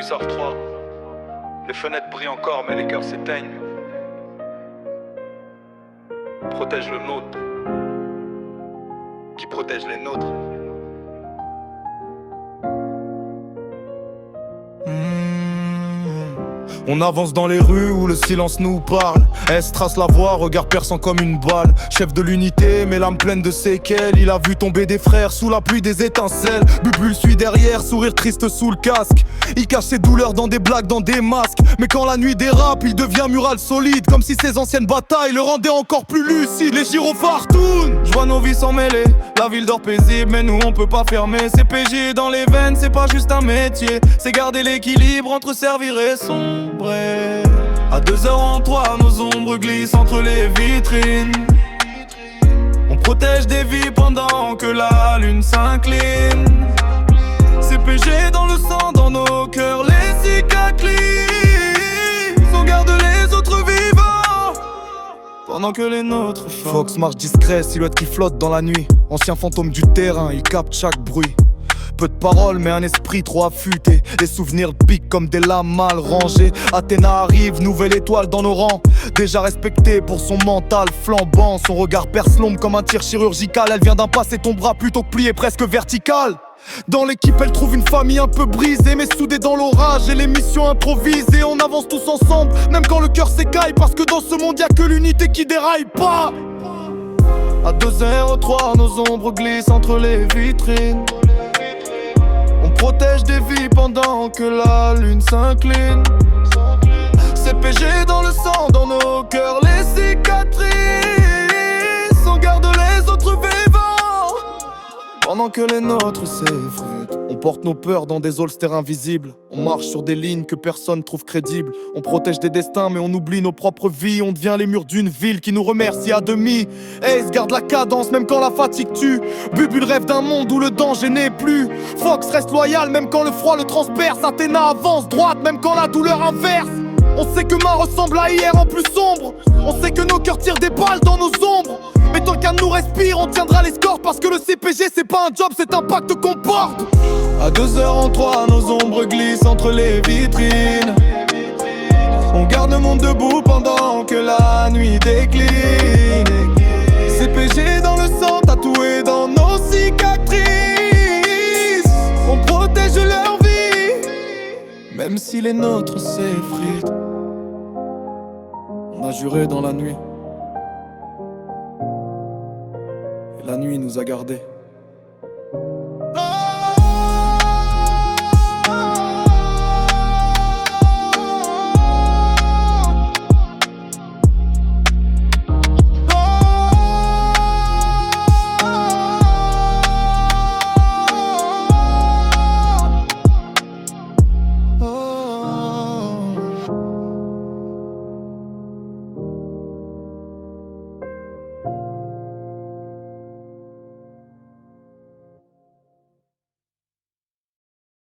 Hussard 3. Les fenêtres brillent encore, mais les cœurs s'éteignent. Protège le nôtre, qui protège les nôtres. On avance dans les rues où le silence nous parle. S trace la voie, regard perçant comme une balle. Chef de l'unité, mais l'âme pleine de séquelles. Il a vu tomber des frères sous la pluie des étincelles. Bubule suit derrière, sourire triste sous le casque. Il cache ses douleurs dans des blagues, dans des masques. Mais quand la nuit dérape, il devient mural solide. Comme si ses anciennes batailles le rendaient encore plus lucide. Les gyrophares tournent, je vois nos vies s'en mêler. La ville dort paisible, mais nous on peut pas fermer. C'est PG dans les veines, c'est pas juste un métier. C'est garder l'équilibre entre servir et sombrer. À 2h en 3, nos ombres glissent entre les vitrines. On protège des vies pendant que la lune s'incline. C'est PG dans le sang, dans nos cœurs, les cicatrices. On garde les autres vivants pendant que les nôtres chantent. Fox marche discret, silhouette qui flotte dans la nuit. Ancien fantôme du terrain, il capte chaque bruit. Peu de paroles mais un esprit trop affûté. Les souvenirs piquent comme des lames mal rangées. Athéna arrive, nouvelle étoile dans nos rangs. Déjà respectée pour son mental flambant. Son regard perce l'ombre comme un tir chirurgical. Elle vient d'un passer ton bras plutôt que plié presque vertical. Dans l'équipe elle trouve une famille un peu brisée, mais soudée dans l'orage et les missions improvisées. On avance tous ensemble, même quand le cœur s'écaille. Parce que dans ce monde y'a que l'unité qui déraille pas. À 2h03 nos ombres glissent entre les vitrines. On protège des vies pendant que la lune s'incline. C'est PG dans le sang, dans nos cœurs, les cicatrices. On garde les autres vivants pendant que les nôtres s'effritent. On porte nos peurs dans des holsters invisibles. On marche sur des lignes que personne trouve crédibles. On protège des destins mais on oublie nos propres vies. On devient les murs d'une ville qui nous remercie à demi. Ace garde la cadence même quand la fatigue tue. Bubule rêve d'un monde où le danger n'est plus. Fox reste loyal même quand le froid le transperce. Athéna avance droite même quand la douleur inverse. On sait que ma ressemble à hier en plus sombre. On sait que nos cœurs tirent des balles dans nos ombres. Mais tant qu'un de nous respire, on tiendra les scores. Parce que le CPG c'est pas un job, c'est un pacte qu'on porte. À 2h03, nos ombres glissent entre les vitrines. On garde le monde debout pendant que la nuit décline. CPG dans le sang, tatoué dans nos cicatrices. On protège leur vie, même si les nôtres s'effritent. On a juré dans la nuit, et la nuit nous a gardés.